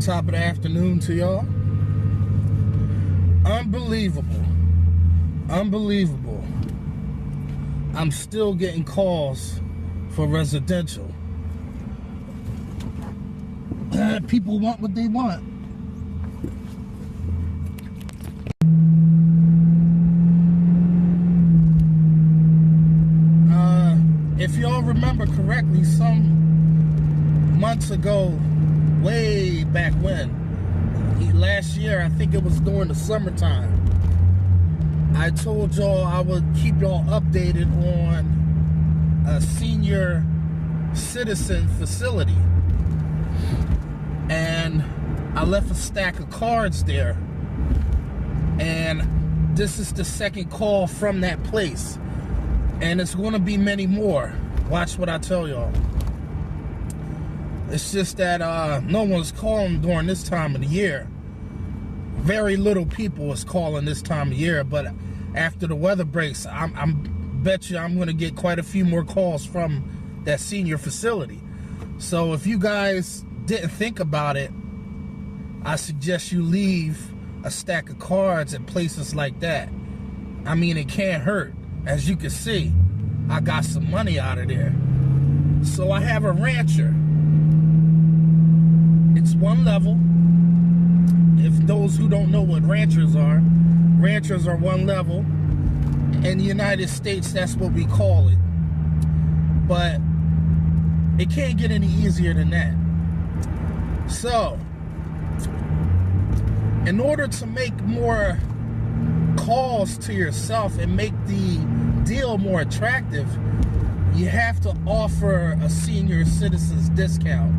Top of the afternoon to y'all. Unbelievable. Unbelievable. I'm still getting calls for residential. People want what they want. If y'all remember correctly, some months ago, way back when, last year, I think it was during the summertime, I told y'all I would keep y'all updated on a senior citizen facility. And I left a stack of cards there. And this is the second call from that place. And it's going to be many more. Watch what I tell y'all. It's just that no one's calling during this time of the year. Very little people is calling this time of year. But after the weather breaks, I'm bet you I'm going to get quite a few more calls from that senior facility. So if you guys didn't think about it, I suggest you leave a stack of cards at places like that. I mean, it can't hurt. As you can see, I got some money out of there. So I have a rancher. It's one level. If those who don't know what ranchers are one level. In the United States, that's what we call it. But it can't get any easier than that. So, in order to make more calls to yourself and make the deal more attractive, you have to offer a senior citizens discount.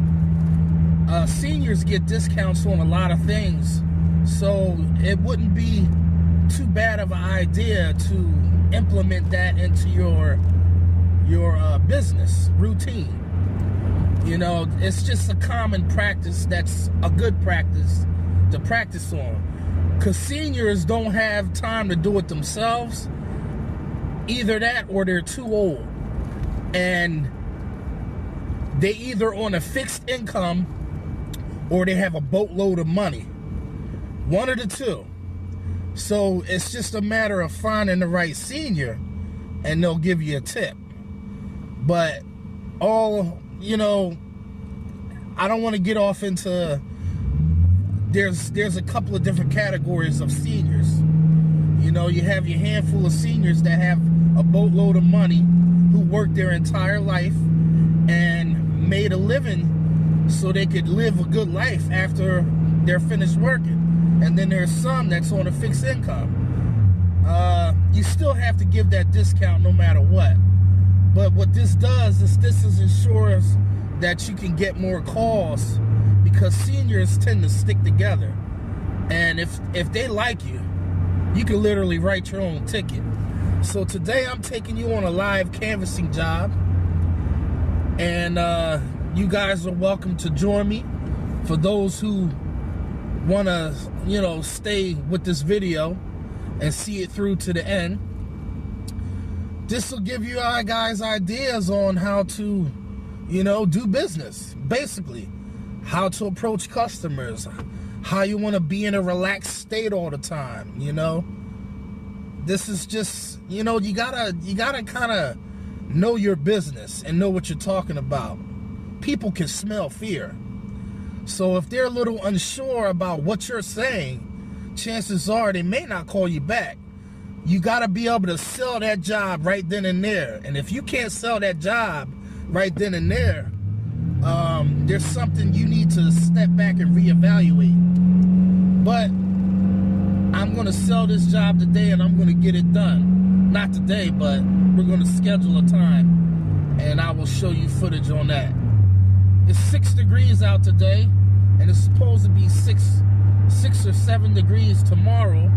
Seniors get discounts on a lot of things, so it wouldn't be too bad of an idea to implement that into your business routine. You know, it's just a common practice that's a good practice to practice on. Because seniors don't have time to do it themselves. Either that or they're too old. And they either on a fixed income or they have a boatload of money. One of the two. So it's just a matter of finding the right senior and they'll give you a tip. But you know, I don't want to get off into, there's a couple of different categories of seniors. You know, you have your handful of seniors that have a boatload of money who worked their entire life and made a living so they could live a good life after they're finished working. And then there's some that's on a fixed income. You still have to give that discount no matter what. But what this does is this ensures that you can get more calls because seniors tend to stick together. And if they like you, you can literally write your own ticket. So today I'm taking you on a live canvassing job. And you guys are welcome to join me. For those who want to, you know, stay with this video and see it through to the end. This will give you guys ideas on how to, you know, do business. Basically, how to approach customers, how you want to be in a relaxed state all the time, you know. This is just, you know, you gotta kind of know your business and know what you're talking about. People can smell fear. So if they're a little unsure about what you're saying, chances are they may not call you back. You got to be able to sell that job right then and there. And if you can't sell that job right then and there, there's something you need to step back and reevaluate. But I'm going to sell this job today and I'm going to get it done. Not today, but we're going to schedule a time and I will show you footage on that. It's 6 degrees out today and it's supposed to be 6 or 7 degrees tomorrow.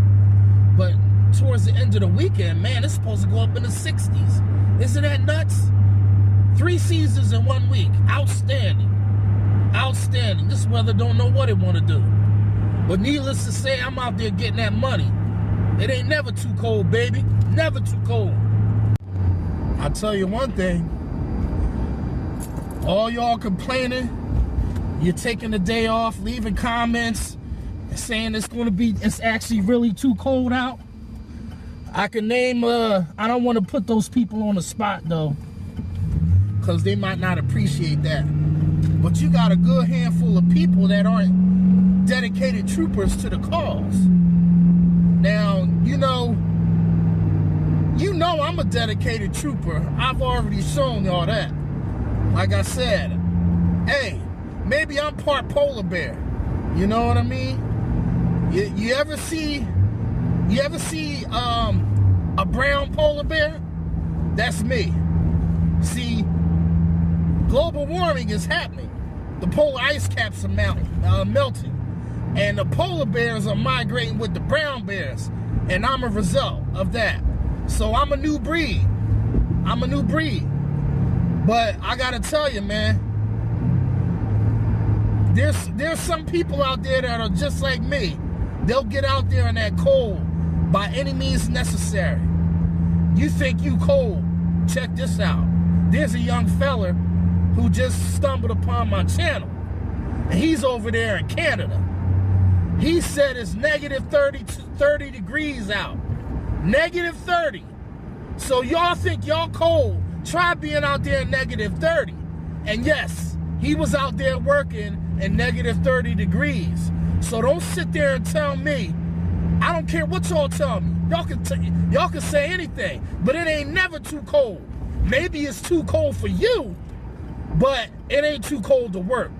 But towards the end of the weekend, man, it's supposed to go up in the 60s. Isn't that nuts? 3 seasons in 1 week. Outstanding. Outstanding. This weather don't know what it want to do. But needless to say, I'm out there getting that money. It ain't never too cold, baby. Never too cold. I'll tell you one thing. All y'all complaining You're taking the day off, leaving comments, saying it's actually really too cold out. I can name, I don't want to put those people on the spot though, because they might not appreciate that. But you got a good handful of people that aren't dedicated troopers to the cause. Now, you know I'm a dedicated trooper. I've already shown y'all that. Like I said, hey, maybe I'm part polar bear. You know what I mean? You ever see a brown polar bear? That's me. See, global warming is happening. The polar ice caps are melting. And the polar bears are migrating with the brown bears. And I'm a result of that. So I'm a new breed. But I gotta tell you, man, there's some people out there that are just like me. They'll get out there in that cold by any means necessary. You think you cold? Check this out. There's a young fella who just stumbled upon my channel. And he's over there in Canada. He said it's negative 30 degrees out. Negative 30. So y'all think y'all cold. Try being out there in negative 30. And yes, he was out there working in negative 30 degrees. So don't sit there and tell me, I don't care what y'all tell me. Y'all can say anything, but it ain't never too cold. Maybe it's too cold for you, but it ain't too cold to work.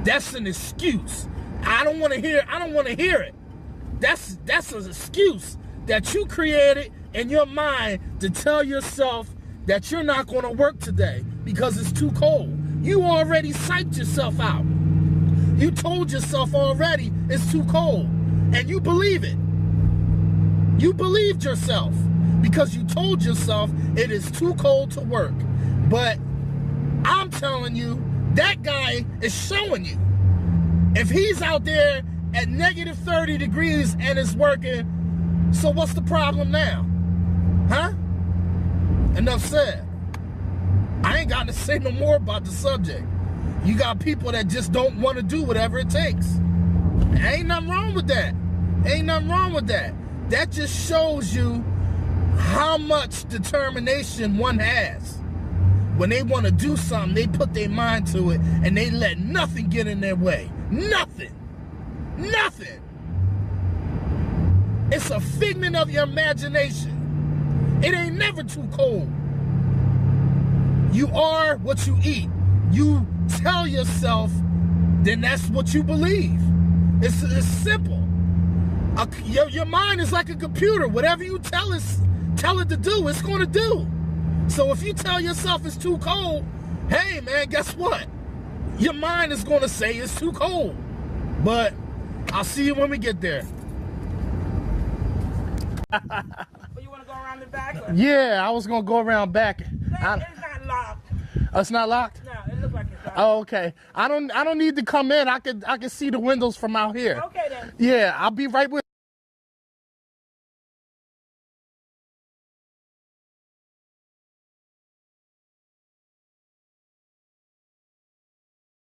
That's an excuse. I don't want to hear it. That's an excuse that you created in your mind to tell yourself that you're not going to work today because it's too cold. You already psyched yourself out. You told yourself already it's too cold, and you believe it. You believed yourself because you told yourself it is too cold to work. But I'm telling you, that guy is showing you. If he's out there at negative 30 degrees and it's working, so what's the problem now? Huh? Enough said. I ain't got to say no more about the subject. You got people that just don't want to do whatever it takes. Ain't nothing wrong with that. Ain't nothing wrong with that. That just shows you how much determination one has. When they want to do something, they put their mind to it and they let nothing get in their way. Nothing. Nothing. It's a figment of your imagination. It ain't never too cold. You are what you eat. You tell yourself, then that's what you believe. It's simple. Your mind is like a computer. Whatever you tell it to do, it's going to do. So if you tell yourself it's too cold, hey man, guess what? Your mind is going to say it's too cold. But I'll see you when we get there. You want to go around the back? Or? Yeah, I was going to go around back. It's not locked. Oh, it's not locked? No, it looks like it's locked. Oh, okay. I don't need to come in. I can see the windows from out here. Okay then. Yeah, I'll be right with you.